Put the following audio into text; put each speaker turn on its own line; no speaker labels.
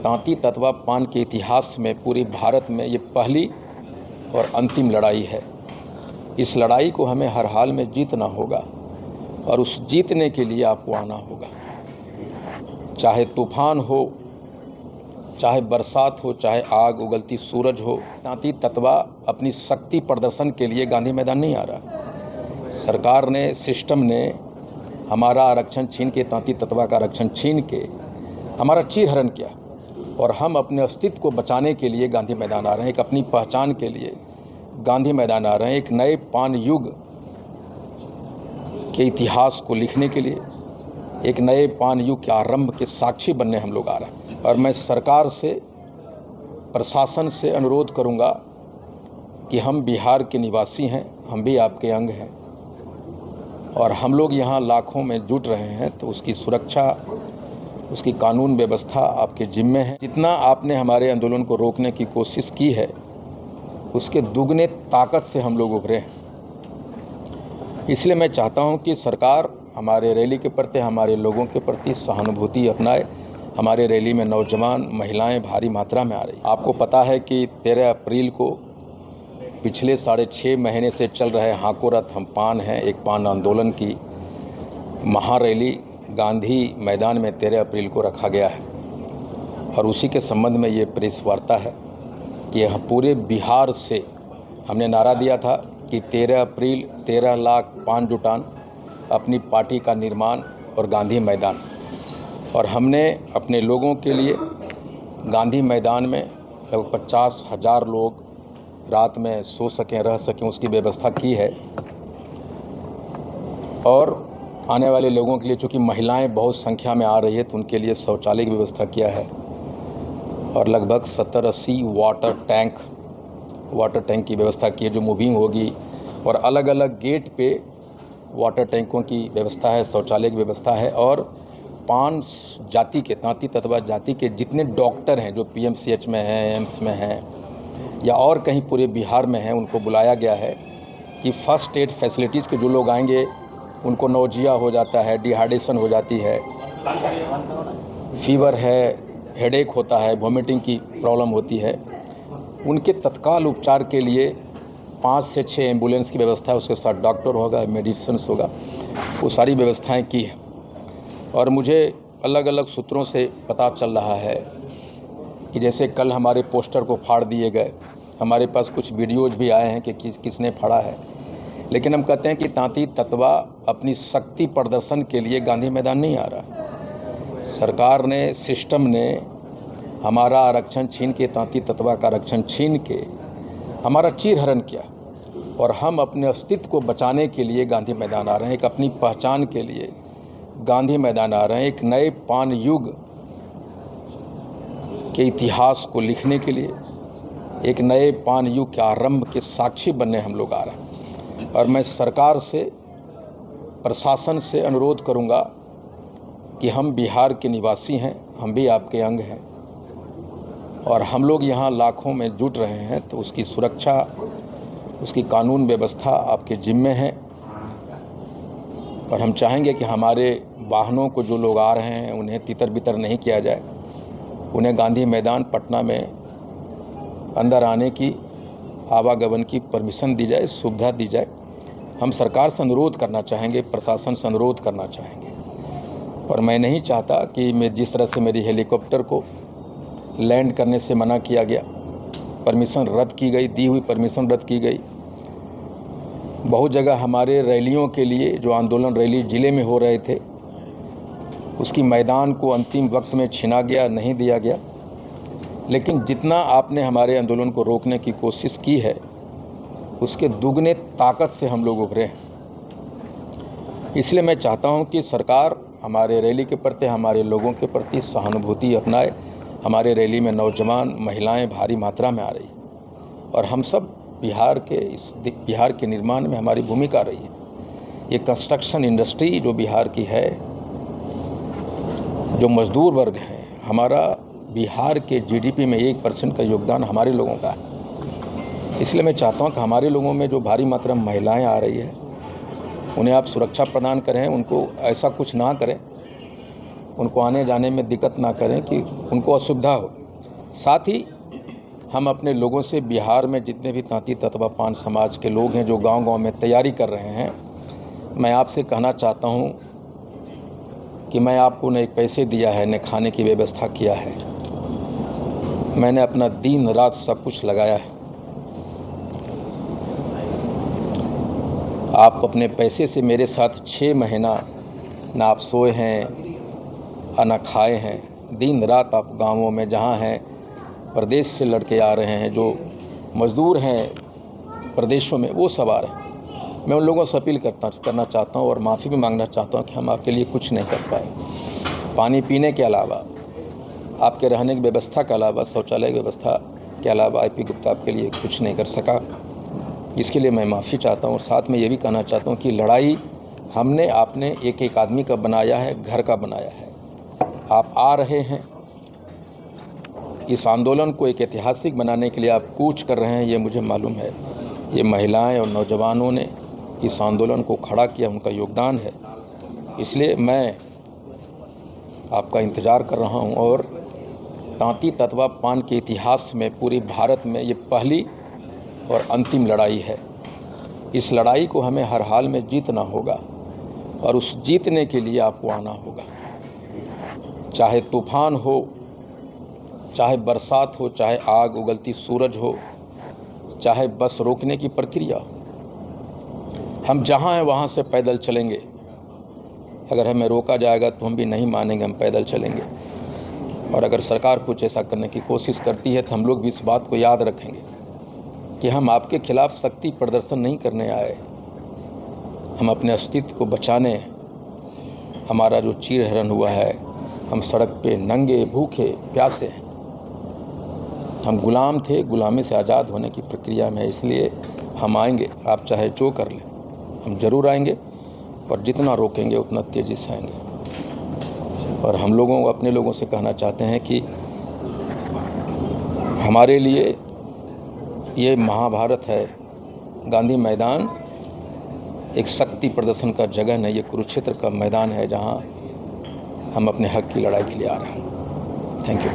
तांती ततवा पान के इतिहास में पूरे भारत में ये पहली और अंतिम लड़ाई है। इस लड़ाई को हमें हर हाल में जीतना होगा और उस जीतने के लिए आपको आना होगा। चाहे तूफान हो, चाहे बरसात हो, चाहे आग उगलती सूरज हो, तांती ततवा अपनी शक्ति प्रदर्शन के लिए गांधी मैदान नहीं आ रहा। सरकार ने, सिस्टम ने हमारा आरक्षण छीन के, तांती ततवा का आरक्षण छीन के हमारा चीरहरण किया और हम अपने अस्तित्व को बचाने के लिए गांधी मैदान आ रहे हैं। एक अपनी पहचान के लिए गांधी मैदान आ रहे हैं। एक नए पान युग के इतिहास को लिखने के लिए, एक नए पान युग के आरंभ के साक्षी बनने हम लोग आ रहे हैं। और मैं सरकार से, प्रशासन से अनुरोध करूंगा कि हम बिहार के निवासी हैं, हम भी आपके अंग हैं और हम लोग यहाँ लाखों में जुट रहे हैं, तो उसकी सुरक्षा, उसकी कानून व्यवस्था आपके जिम्मे है। जितना आपने हमारे आंदोलन को रोकने की कोशिश की है, उसके दुगने ताकत से हम लोग उभरे हैं। इसलिए मैं चाहता हूं कि सरकार हमारे रैली के प्रति, हमारे लोगों के प्रति सहानुभूति अपनाए। हमारे रैली में नौजवान, महिलाएं भारी मात्रा में आ रही। आपको पता है कि 13 अप्रैल को पिछले 6.5 महीने से चल रहे हाको रथ हम पान हैं, एक पान आंदोलन की महारैली गांधी मैदान में 13 अप्रैल को रखा गया है और उसी के संबंध में ये प्रेस वार्ता है। यह पूरे बिहार से हमने नारा दिया था कि 13 अप्रैल 13 लाख पान जुटान, अपनी पार्टी का निर्माण और गांधी मैदान। और हमने अपने लोगों के लिए गांधी मैदान में लगभग 50,000 लोग रात में सो सकें, रह सकें, उसकी व्यवस्था की है। और आने वाले लोगों के लिए, चूँकि महिलाएं बहुत संख्या में आ रही है, तो उनके लिए शौचालय की व्यवस्था किया है और लगभग 70-80 वाटर टैंक की व्यवस्था की है जो मूविंग होगी। और अलग अलग गेट पे वाटर टैंकों की व्यवस्था है, शौचालय की व्यवस्था है। और पान जाति के, तांती ततवा जाति के जितने डॉक्टर हैं जो PMCH में हैं, एम्स में हैं या और कहीं पूरे बिहार में हैं, उनको बुलाया गया है कि फर्स्ट एड फैसिलिटीज़ के जो लोग आएंगे, उनको नौजिया हो जाता है, डिहाइड्रेशन हो जाती है, फीवर है, हेडेक होता है, वॉमिटिंग की प्रॉब्लम होती है, उनके तत्काल उपचार के लिए 5 से 6 एम्बुलेंस की व्यवस्था है। उसके साथ डॉक्टर होगा, मेडिसिन होगा, वो सारी व्यवस्थाएं की है। और मुझे अलग अलग सूत्रों से पता चल रहा है कि जैसे कल हमारे पोस्टर को फाड़ दिए गए, हमारे पास कुछ वीडियोज़ भी आए हैं कि किसने फाड़ा है, लेकिन हम कहते हैं कि तांती ततवा अपनी शक्ति प्रदर्शन के लिए गांधी मैदान नहीं आ रहा। सरकार ने, सिस्टम ने हमारा आरक्षण छीन के, तांती ततवा का आरक्षण छीन के हमारा चीरहरण किया और हम अपने अस्तित्व को बचाने के लिए गांधी मैदान आ रहे हैं। एक अपनी पहचान के लिए गांधी मैदान आ रहे हैं। एक नए पान युग के इतिहास को लिखने के लिए, एक नए पान युग के आरंभ के साक्षी बनने हम लोग आ रहे हैं। और मैं सरकार से, प्रशासन से अनुरोध करूंगा कि हम बिहार के निवासी हैं, हम भी आपके अंग हैं और हम लोग यहाँ लाखों में जुट रहे हैं, तो उसकी सुरक्षा, उसकी कानून व्यवस्था आपके जिम्मे है। और हम चाहेंगे कि हमारे वाहनों को जो लोग आ रहे हैं उन्हें तितर बितर नहीं किया जाए, उन्हें गांधी मैदान पटना में अंदर आने की, आवागमन की परमिशन दी जाए, सुविधा दी जाए। हम सरकार से अनुरोध करना चाहेंगे, प्रशासन से अनुरोध करना चाहेंगे। और मैं नहीं चाहता कि जिस तरह से मेरी हेलीकॉप्टर को लैंड करने से मना किया गया, परमिशन रद्द की गई, दी हुई परमिशन रद्द की गई। बहुत जगह हमारे रैलियों के लिए, जो आंदोलन रैली ज़िले में हो रहे थे, उसकी मैदान को अंतिम वक्त में छीना गया, नहीं दिया गया। लेकिन जितना आपने हमारे आंदोलन को रोकने की कोशिश की है, उसके दुगने ताकत से हम लोग उभरे हैं। इसलिए मैं चाहता हूं कि सरकार हमारे रैली के प्रति, हमारे लोगों के प्रति सहानुभूति अपनाए। हमारे रैली में नौजवान, महिलाएं भारी मात्रा में आ रही और हम सब बिहार के निर्माण में हमारी भूमिका रही है। ये कंस्ट्रक्शन इंडस्ट्री जो बिहार की है, जो मजदूर वर्ग है, हमारा बिहार के GDP में 1% का योगदान हमारे लोगों का है। इसलिए मैं चाहता हूं कि हमारे लोगों में जो भारी मात्रा में महिलाएं आ रही है, उन्हें आप सुरक्षा प्रदान करें, उनको ऐसा कुछ ना करें उनको आने जाने में दिक्कत ना करें कि उनको असुविधा हो। साथ ही हम अपने लोगों से बिहार में जितने भी तांती ततवा पान समाज के लोग हैं जो गांव-गांव में तैयारी कर रहे हैं, मैं आपसे कहना चाहता हूं कि मैं आपको न एक पैसे दिया है, न खाने की व्यवस्था किया है। मैंने अपना दिन रात सब कुछ लगाया है। आप अपने पैसे से मेरे साथ 6 महीना ना आप सोए हैं और ना खाए हैं। दिन रात आप गाँवों में जहाँ हैं, प्रदेश से लड़के आ रहे हैं, जो मज़दूर हैं प्रदेशों में, वो सब आ रहे हैं। मैं उन लोगों से अपील करना चाहता हूँ और माफ़ी भी मांगना चाहता हूँ कि हम आपके लिए कुछ नहीं कर पाए। पानी पीने के अलावा, आपके रहने की व्यवस्था के अलावा, शौचालय की व्यवस्था के अलावा आईपी गुप्ता आपके लिए कुछ नहीं कर सका। इसके लिए मैं माफ़ी चाहता हूँ और साथ में ये भी कहना चाहता हूँ कि लड़ाई हमने आपने एक एक आदमी का बनाया है, घर का बनाया है। आप आ रहे हैं, इस आंदोलन को एक ऐतिहासिक बनाने के लिए आप कूच कर रहे हैं, ये मुझे मालूम है। ये महिलाएं और नौजवानों ने इस आंदोलन को खड़ा किया, उनका योगदान है। इसलिए मैं आपका इंतज़ार कर रहा हूं और तांती ततवा पान के इतिहास में पूरे भारत में ये पहली और अंतिम लड़ाई है। इस लड़ाई को हमें हर हाल में जीतना होगा और उस जीतने के लिए आपको आना होगा। चाहे तूफान हो, चाहे बरसात हो, चाहे आग उगलती सूरज हो, चाहे बस रोकने की प्रक्रिया, हम जहाँ हैं वहाँ से पैदल चलेंगे। अगर हमें रोका जाएगा तो हम भी नहीं मानेंगे, हम पैदल चलेंगे। और अगर सरकार कुछ ऐसा करने की कोशिश करती है तो हम लोग भी इस बात को याद रखेंगे कि हम आपके खिलाफ शक्ति प्रदर्शन नहीं करने आए, हम अपने अस्तित्व को बचाने। हमारा जो चीरहरण हुआ है, हम सड़क पे नंगे भूखे प्यासे हैं, हम गुलाम थे, गुलामी से आज़ाद होने की प्रक्रिया में। इसलिए हम आएंगे, आप चाहे जो कर लें, हम ज़रूर आएंगे और जितना रोकेंगे उतना तेज़ी से आएंगे। और हम लोगों को, अपने लोगों से कहना चाहते हैं कि हमारे लिए ये महाभारत है, गांधी मैदान एक शक्ति प्रदर्शन का जगह नहीं, ये कुरुक्षेत्र का मैदान है जहाँ हम अपने हक की लड़ाई के लिए आ रहे हैं। Thank you.